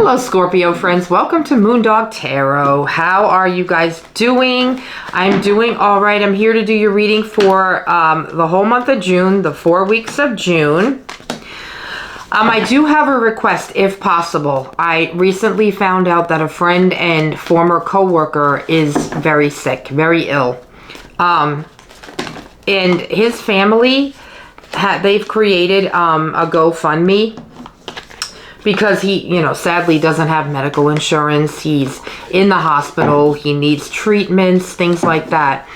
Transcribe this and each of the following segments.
Hello, Scorpio friends. Welcome to Moondog Tarot. How are you guys doing? I'm doing all right. I'm here to do your reading for the whole month of June, the 4 weeks of June. I do have a request, if possible. I recently found out that a friend and former co-worker is very sick, very ill. And his family, they've created a GoFundMe because he, sadly doesn't have medical insurance. He's in the hospital. He needs treatments, things like that.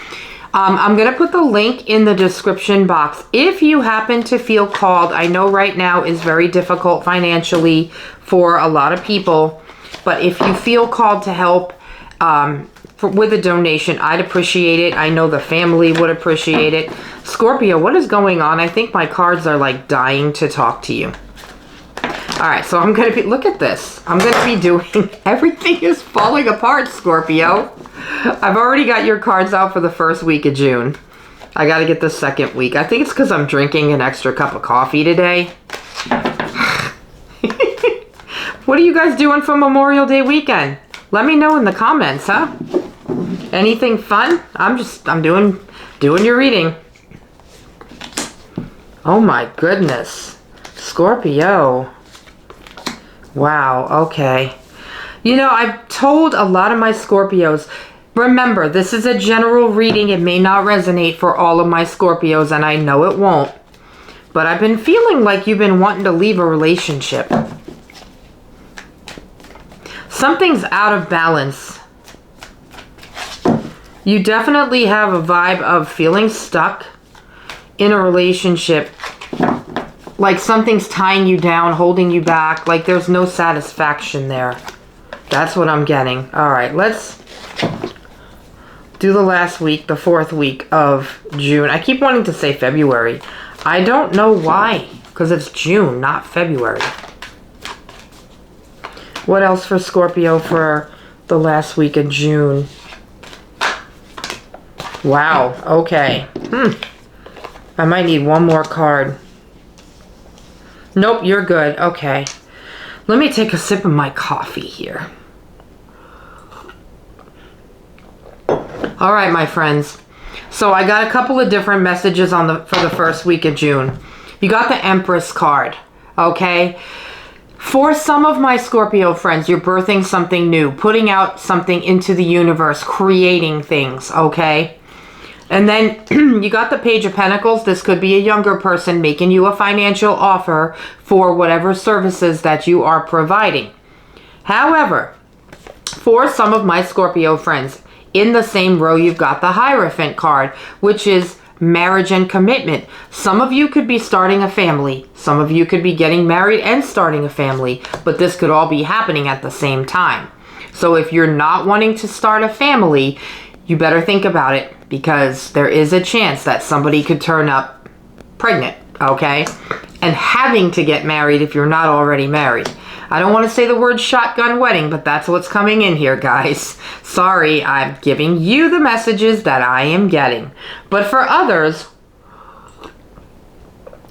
I'm going to put the link in the description box. If you happen to feel called, I know right now is very difficult financially for a lot of people, but if you feel called to help with a donation, I'd appreciate it. I know the family would appreciate it. Scorpio, what is going on? I think my cards are like dying to talk to you. All right, so I'm going to be, look at this. I'm going to be doing, everything is falling apart, Scorpio. I've already got your cards out for the first week of June. I got to get the second week. I think it's because I'm drinking an extra cup of coffee today. What are you guys doing for Memorial Day weekend? Let me know in the comments, huh? Anything fun? I'm doing your reading. Oh my goodness. Scorpio. Wow, okay. I've told a lot of my Scorpios, remember, this is a general reading. It may not resonate for all of my Scorpios, and I know it won't. But I've been feeling like you've been wanting to leave a relationship. Something's out of balance. You definitely have a vibe of feeling stuck in a relationship. Like something's tying you down, holding you back. Like there's no satisfaction there. That's what I'm getting. All right, let's do the last week, the 4th week of June. I keep wanting to say February. I don't know why, because it's June, not February. What else for Scorpio for the last week of June? Wow, okay. I might need one more card. Nope, you're good. Okay. Let me take a sip of my coffee here. All right, my friends. So I got a couple of different messages for the first week of June. You got the Empress card, okay? For some of my Scorpio friends, you're birthing something new, putting out something into the universe, creating things, okay? And then you got the Page of Pentacles. This could be a younger person making you a financial offer for whatever services that you are providing. However, for some of my Scorpio friends, in the same row, you've got the Hierophant card, which is marriage and commitment. Some of you could be starting a family. Some of you could be getting married and starting a family, but this could all be happening at the same time. So if you're not wanting to start a family, you better think about it, because there is a chance that somebody could turn up pregnant, okay? And having to get married if you're not already married. I don't want to say the word shotgun wedding, but that's what's coming in here, guys. Sorry, I'm giving you the messages that I am getting. But for others,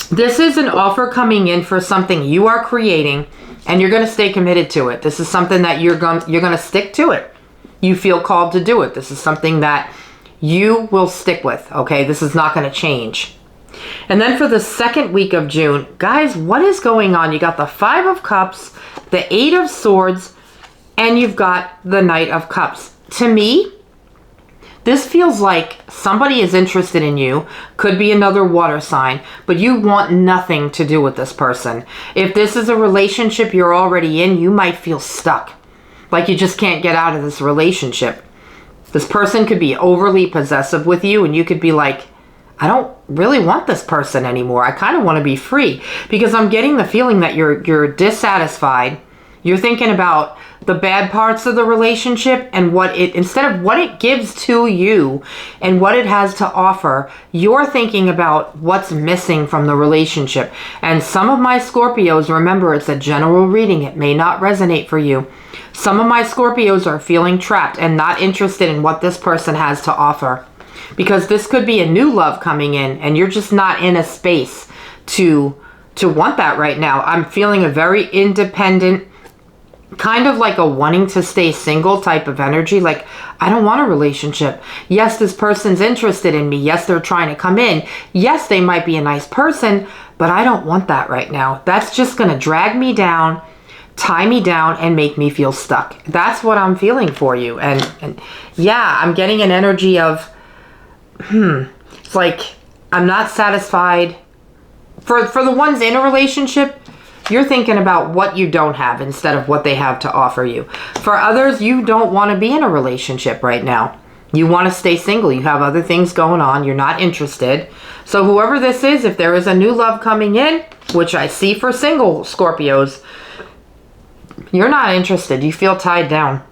this is an offer coming in for something you are creating, and you're going to stay committed to it. This is something that you're going to stick to it. You feel called to do it. This is something that you will stick with, okay? This is not going to change. And then for the second week of June, guys, what is going on? You got the 5 of Cups, the 8 of Swords, and you've got the Knight of Cups. To me, this feels like somebody is interested in you. Could be another water sign, but you want nothing to do with this person. If this is a relationship you're already in, you might feel stuck. Like you just can't get out of this relationship. This person could be overly possessive with you, and you could be like, I don't really want this person anymore. I kind of want to be free, because I'm getting the feeling that you're dissatisfied. You're thinking about the bad parts of the relationship and instead of what it gives to you and what it has to offer, you're thinking about what's missing from the relationship. And some of my Scorpios, remember, it's a general reading. It may not resonate for you. Some of my Scorpios are feeling trapped and not interested in what this person has to offer, because this could be a new love coming in and you're just not in a space to want that right now. I'm feeling a very independent, kind of like a wanting to stay single type of energy. Like, I don't want a relationship. Yes, this person's interested in me. Yes, they're trying to come in. Yes, they might be a nice person, but I don't want that right now. That's just going to drag me down, tie me down, and make me feel stuck. That's what I'm feeling for you. And yeah, I'm getting an energy of, it's like, I'm not satisfied. For the ones in a relationship, you're thinking about what you don't have instead of what they have to offer you. For others, you don't want to be in a relationship right now. You want to stay single. You have other things going on. You're not interested. So whoever this is, if there is a new love coming in, which I see for single Scorpios, you're not interested. You feel tied down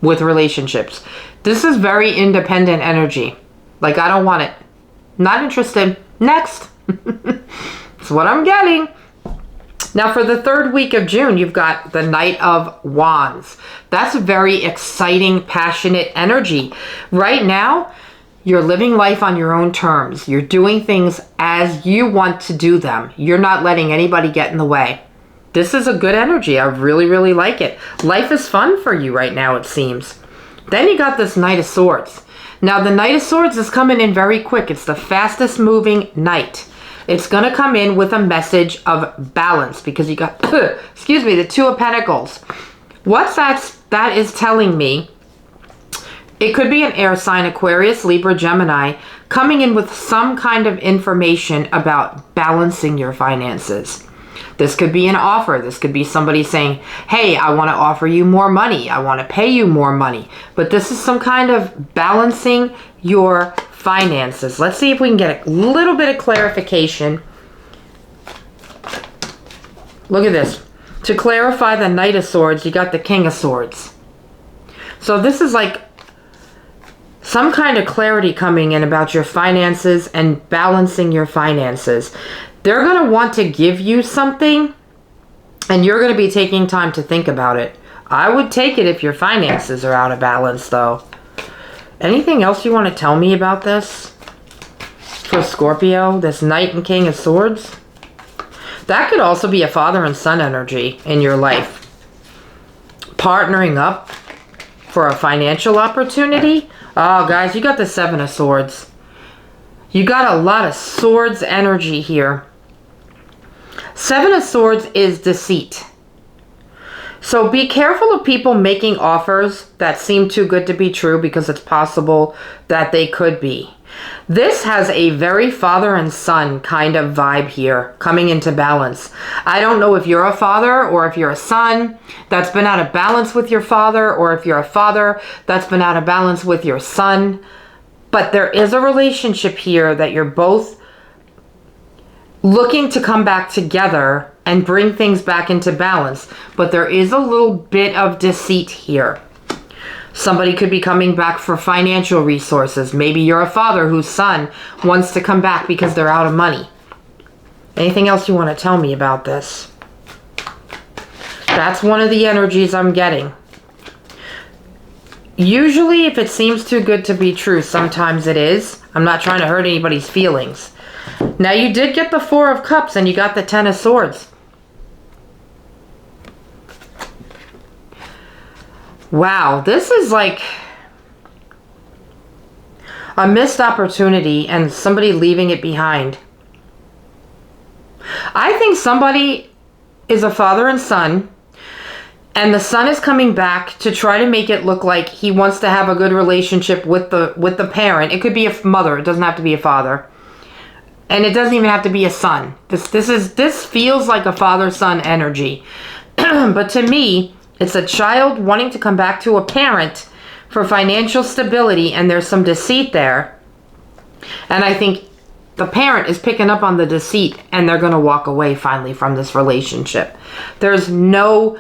with relationships. This is very independent energy. Like, I don't want it. Not interested. Next. That's what I'm getting. Now, for the third week of June, you've got the Knight of Wands. That's a very exciting, passionate energy. Right now, you're living life on your own terms. You're doing things as you want to do them. You're not letting anybody get in the way. This is a good energy. I really, really like it. Life is fun for you right now, it seems. Then you got this Knight of Swords. Now, the Knight of Swords is coming in very quick. It's the fastest moving knight. It's going to come in with a message of balance because you got, excuse me, the Two of Pentacles. What's that is telling me, it could be an air sign, Aquarius, Libra, Gemini, coming in with some kind of information about balancing your finances. This could be an offer. This could be somebody saying, hey, I want to offer you more money. I want to pay you more money. But this is some kind of balancing your finances. Let's see if we can get a little bit of clarification. Look at this. To clarify the Knight of Swords, you got the King of Swords. So this is like some kind of clarity coming in about your finances and balancing your finances. They're going to want to give you something, and you're going to be taking time to think about it. I would take it if your finances are out of balance, though. Anything else you want to tell me about this? For Scorpio, this Knight and King of Swords? That could also be a father and son energy in your life. Partnering up for a financial opportunity. Oh, guys, you got the Seven of Swords. You got a lot of swords energy here. Seven of Swords is deceit. So be careful of people making offers that seem too good to be true, because it's possible that they could be. This has a very father and son kind of vibe here coming into balance. I don't know if you're a father or if you're a son that's been out of balance with your father, or if you're a father that's been out of balance with your son. But there is a relationship here that you're both looking to come back together and bring things back into balance. But there is a little bit of deceit here. Somebody could be coming back for financial resources. Maybe you're a father whose son wants to come back because they're out of money. Anything else you want to tell me about this? That's one of the energies I'm getting. Usually, if it seems too good to be true, sometimes it is. I'm not trying to hurt anybody's feelings. Now, you did get the Four of Cups and you got the Ten of Swords. Wow, this is like a missed opportunity and somebody leaving it behind. I think somebody is a father and son, and the son is coming back to try to make it look like he wants to have a good relationship with the parent. It could be a mother. It doesn't have to be a father. And it doesn't even have to be a son. This feels like a father-son energy. But to me, it's a child wanting to come back to a parent for financial stability, and there's some deceit there. And I think the parent is picking up on the deceit, and they're going to walk away finally from this relationship. There's no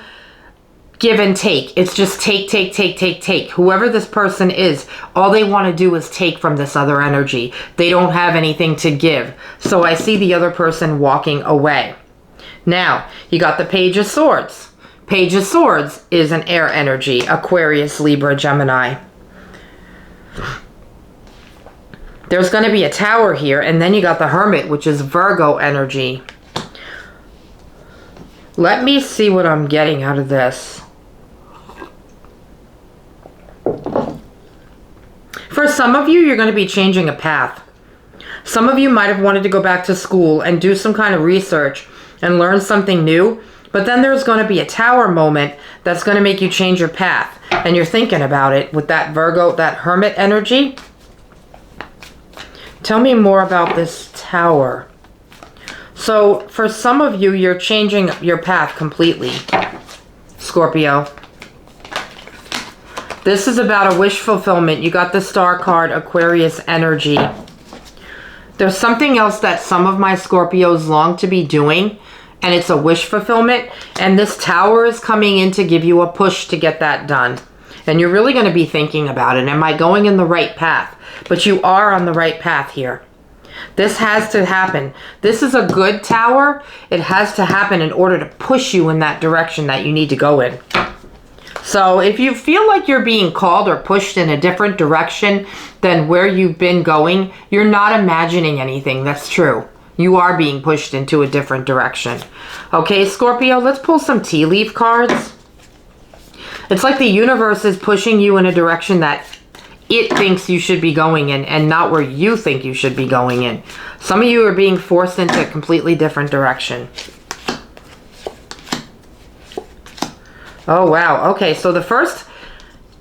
give and take. It's just take, take, take, take, take. Whoever this person is, all they want to do is take from this other energy. They don't have anything to give. So I see the other person walking away. Now, you got the Page of Swords. Page of Swords is an air energy. Aquarius, Libra, Gemini. There's going to be a Tower here, and then you got the Hermit, which is Virgo energy. Let me see what I'm getting out of this. For some of you, you're going to be changing a path. Some of you might have wanted to go back to school and do some kind of research and learn something new, but then there's going to be a tower moment that's going to make you change your path. And you're thinking about it with that Virgo, that Hermit energy. Tell me more about this tower. So for some of you, you're changing your path completely, Scorpio. This is about a wish fulfillment. You got the Star card, Aquarius energy. There's something else that some of my Scorpios long to be doing, and it's a wish fulfillment. And this tower is coming in to give you a push to get that done. And you're really going to be thinking about it. Am I going in the right path? But you are on the right path here. This has to happen. This is a good tower. It has to happen in order to push you in that direction that you need to go in. So if you feel like you're being called or pushed in a different direction than where you've been going, you're not imagining anything. That's true. You are being pushed into a different direction. Okay, Scorpio, let's pull some tea leaf cards. It's like the universe is pushing you in a direction that it thinks you should be going in and not where you think you should be going in. Some of you are being forced into a completely different direction. Oh, wow. Okay, so the first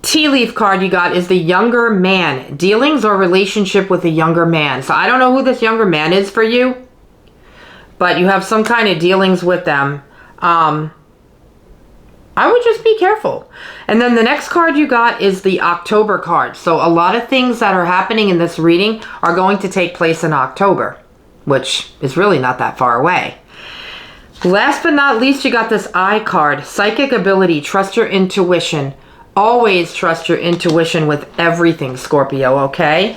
tea leaf card you got is the younger man. Dealings or relationship with a younger man. So I don't know who this younger man is for you, but you have some kind of dealings with them. I would just be careful. And then the next card you got is the October card. So a lot of things that are happening in this reading are going to take place in October, which is really not that far away. Last but not least, you got this eye card. Psychic ability. Trust your intuition. Always trust your intuition with everything, Scorpio, okay?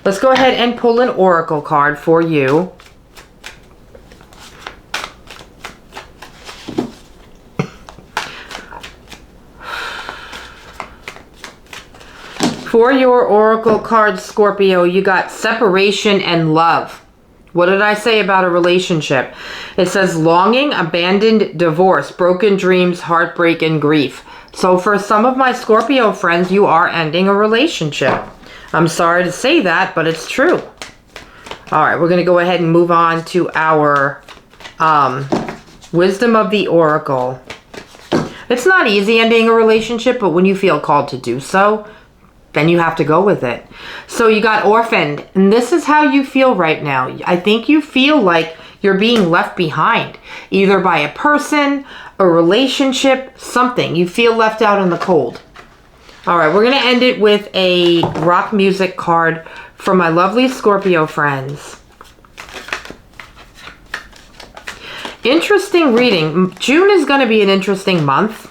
Let's go ahead and pull an oracle card for you. For your oracle card, Scorpio, you got separation and love. What did I say about a relationship? It says longing, abandoned, divorce, broken dreams, heartbreak, and grief. So for some of my Scorpio friends, you are ending a relationship. I'm sorry to say that, but it's true. All right, we're going to go ahead and move on to our wisdom of the oracle. It's not easy ending a relationship, but when you feel called to do so, then you have to go with it. So you got orphaned, and this is how you feel right now. I think you feel like you're being left behind, either by a person, a relationship, something. You feel left out in the cold. All right, we're going to end it with a rock music card for my lovely Scorpio friends. Interesting reading. June is going to be an interesting month.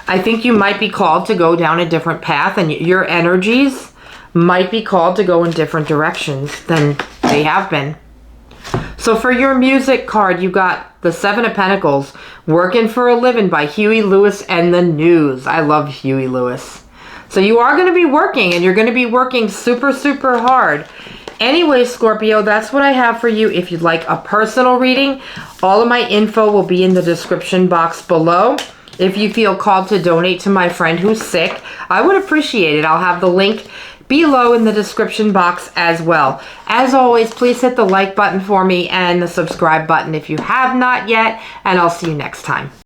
I think you might be called to go down a different path, and your energies might be called to go in different directions than they have been. So for your music card, you got the Seven of Pentacles, Working for a Living by Huey Lewis and the News. I love Huey Lewis. So you are going to be working, and you're going to be working super, super hard. Anyway, Scorpio, that's what I have for you. If you'd like a personal reading, all of my info will be in the description box below. If you feel called to donate to my friend who's sick, I would appreciate it. I'll have the link below in the description box as well. As always, please hit the like button for me and the subscribe button if you have not yet, and I'll see you next time.